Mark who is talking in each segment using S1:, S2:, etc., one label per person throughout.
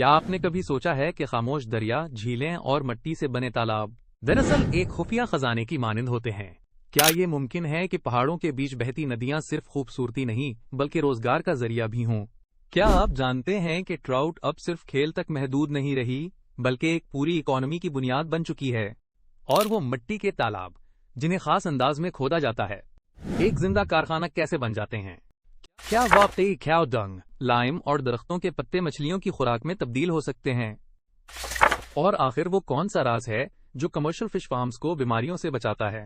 S1: کیا آپ نے کبھی سوچا ہے کہ خاموش دریا، جھیلیں اور مٹی سے بنے تالاب دراصل ایک خفیہ خزانے کی مانند ہوتے ہیں؟ کیا یہ ممکن ہے کہ پہاڑوں کے بیچ بہتی ندیاں صرف خوبصورتی نہیں بلکہ روزگار کا ذریعہ بھی ہوں؟ کیا آپ جانتے ہیں کہ ٹراؤٹ اب صرف کھیل تک محدود نہیں رہی بلکہ ایک پوری اکانومی کی بنیاد بن چکی ہے؟ اور وہ مٹی کے تالاب جنہیں خاص انداز میں کھودا جاتا ہے، ایک زندہ کارخانہ کیسے بن جاتے ہیں؟ کیا واقعی کھاؤ ڈنگ، لائم اور درختوں کے پتے مچھلیوں کی خوراک میں تبدیل ہو سکتے ہیں؟ اور آخر وہ کون سا راز ہے جو کمرشل فش فارمز کو بیماریوں سے بچاتا ہے؟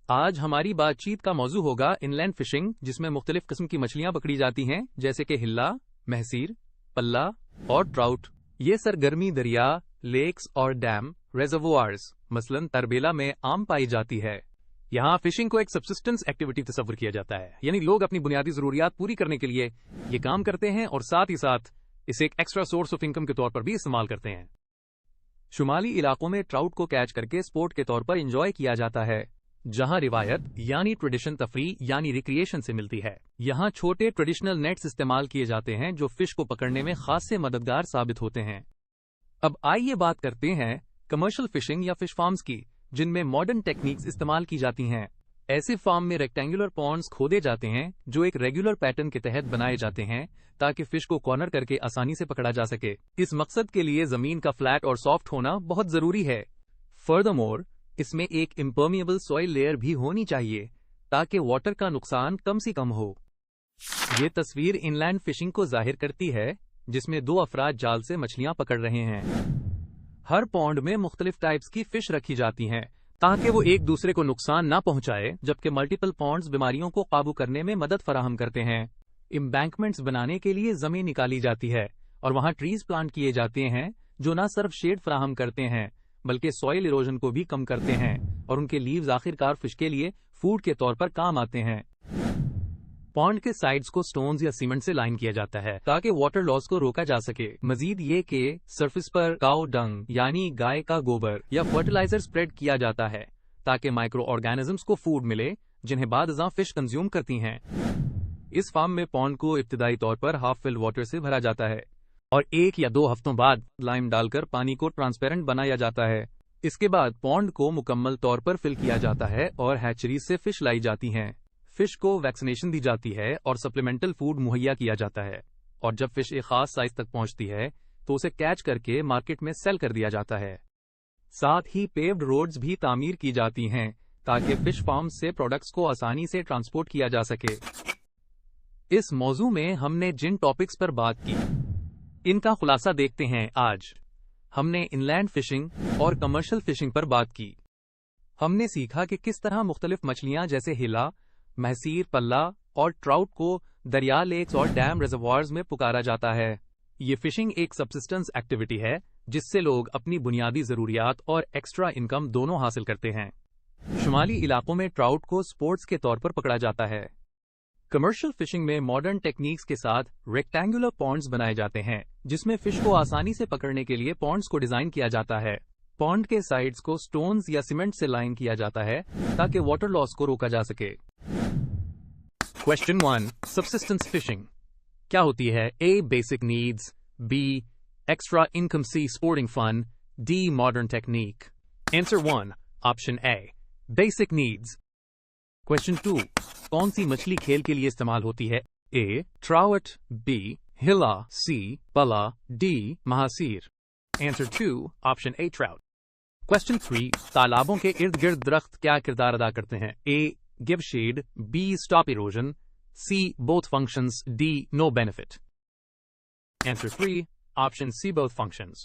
S1: آج ہماری بات چیت کا موضوع ہوگا ان لینڈ فشنگ، جس میں مختلف قسم کی مچھلیاں پکڑی جاتی ہیں جیسے کہ ہلا، مہسیر، پلہ اور ٹراؤٹ۔ یہ سرگرمی دریا، لیکس اور ڈیم ریزروائرز مثلاً تربیلا میں عام پائی جاتی ہے۔ یہاں فشنگ کو ایک سبسسٹنس ایکٹیویٹی تصور کیا جاتا ہے، یعنی لوگ اپنی بنیادی ضروریات پوری کرنے کے لیے یہ کام کرتے ہیں اور ساتھ ہی ساتھ اسے ایک ایکسٹرا سورس آف انکم کے طور پر بھی استعمال کرتے ہیں۔ شمالی علاقوں میں ٹراؤٹ کو کیچ کر کے سپورٹ کے طور پر انجوائے کیا جاتا ہے، جہاں روایت یعنی ٹریڈیشن تفریح یعنی ریکریشن سے ملتی ہے۔ یہاں چھوٹے ٹریڈیشنل نیٹس استعمال کیے جاتے ہیں جو فش کو پکڑنے میں خاص سے مددگار ثابت ہوتے ہیں۔ اب آئیے بات کرتے ہیں کمرشل فشنگ یا فش فارمز کی، جن میں ماڈرن ٹیکنیکس استعمال کی جاتی ہیں۔ ایسے فارم میں ریکٹینگولر پونڈز کھودے جاتے ہیں جو ایک ریگولر پیٹرن کے تحت بنائے جاتے ہیں تاکہ فش کو کارنر کر کے آسانی سے پکڑا جا سکے۔ اس مقصد کے لیے زمین کا فلیٹ اور سافٹ ہونا بہت ضروری ہے۔ فردرمور، اس میں ایک امپرمیبل سوئل لیئر بھی ہونی چاہیے تاکہ واٹر کا نقصان کم سے کم ہو۔ یہ تصویر ان لینڈ فشنگ کو ظاہر کرتی ہے، جس میں دو افراد جال سے مچھلیاں پکڑ رہے ہیں۔ ہر پونڈ میں مختلف ٹائپس کی فش رکھی جاتی ہیں تاکہ وہ ایک دوسرے کو نقصان نہ پہنچائے، جبکہ ملٹیپل پونڈز بیماریوں کو قابو کرنے میں مدد فراہم کرتے ہیں۔ امبینکمنٹس بنانے کے لیے زمین نکالی جاتی ہے اور وہاں ٹریز پلانٹ کیے جاتے ہیں جو نہ صرف شیڈ فراہم کرتے ہیں بلکہ سوئل ایروژن کو بھی کم کرتے ہیں، اور ان کے لیوز آخرکار فش کے لیے فوڈ کے طور پر کام آتے ہیں۔ پونڈ کے سائڈز کو سٹونز یا سیمنٹ سے لائن کیا جاتا ہے تاکہ واٹر لاس کو روکا جا سکے۔ مزید یہ کہ سرفس پر کاؤ ڈنگ یعنی گائے کا گوبر یا فرٹیلائزر سپریڈ کیا جاتا ہے تاکہ مائکرو آرگینزمز کو فوڈ ملے جنہیں بعد ازاں فش کنزیوم کرتی ہیں۔ اس فارم میں پونڈ کو ابتدائی طور پر ہاف فل واٹر سے بھرا جاتا ہے اور 1 یا 2 ہفتوں بعد لائم ڈال کر پانی کو ٹرانسپیرنٹ بنایا جاتا ہے۔ اس کے بعد پونڈ کو مکمل طور پر فل کیا جاتا ہے اور ہیچریز سے فش لائی جاتی ہیں۔ فش کو ویکسینیشن دی جاتی ہے اور سپلیمنٹل فوڈ مہیا کیا جاتا ہے، اور جب فش ایک خاص سائز تک پہنچتی ہے تو اسے کیچ کر کے مارکیٹ میں سیل کر دیا جاتا ہے۔ ساتھ ہی پیوڈ روڈز بھی تعمیر کی جاتی ہیں تاکہ فش فارم سے پروڈکٹس کو آسانی سے ٹرانسپورٹ کیا جا سکے۔ اس موضوع میں ہم نے جن ٹاپکس پر بات کی، ان کا خلاصہ دیکھتے ہیں۔ آج ہم نے ان لینڈ فشنگ اور کمرشل فشنگ پر بات کی۔ ہم نے سیکھا کہ کس طرح مختلف مچھلیاں جیسے ہلا، مہسیر، پلہ اور ٹراؤٹ کو دریا، لیکس اور ڈیم ریزروائرز میں پکارا جاتا ہے۔ یہ فشنگ ایک سبسسٹنس ایکٹیویٹی ہے جس سے لوگ اپنی بنیادی ضروریات اور ایکسٹرا انکم دونوں حاصل کرتے ہیں۔ شمالی علاقوں میں ٹراؤٹ کو سپورٹس کے طور پر پکڑا جاتا ہے۔ کمرشل فشنگ میں ماڈرن ٹیکنیکس کے ساتھ ریکٹینگولر پونڈز بنائے جاتے ہیں جس میں فش کو آسانی سے پکڑنے کے لیے پونڈز کو ڈیزائن کیا جاتا ہے۔ پونڈ کے سائڈز کو سٹونز یا سیمنٹ سے لائن کیا جاتا ہے تاکہ واٹر لاس کو روکا جا سکے۔ Question 1. Subsistence fishing کیا ہوتی ہے؟ A. Basic needs. B. Extra income. C. Sporting fun. D. Modern technique. Answer 1. Option A. Basic needs. Question 2. کون سی مچھلی کھیل کے لیے استعمال ہوتی ہے؟ A. Trout. B. Hila. C. Pala. D. Mahasir. Answer 2. Option A. Trout. Question 3. تالابوں کے ارد گرد درخت کیا کردار ادا کرتے ہیں؟ A. Give shade. B. Stop erosion. C. Both functions. D. No benefit. Answer 3. Option C. Both functions.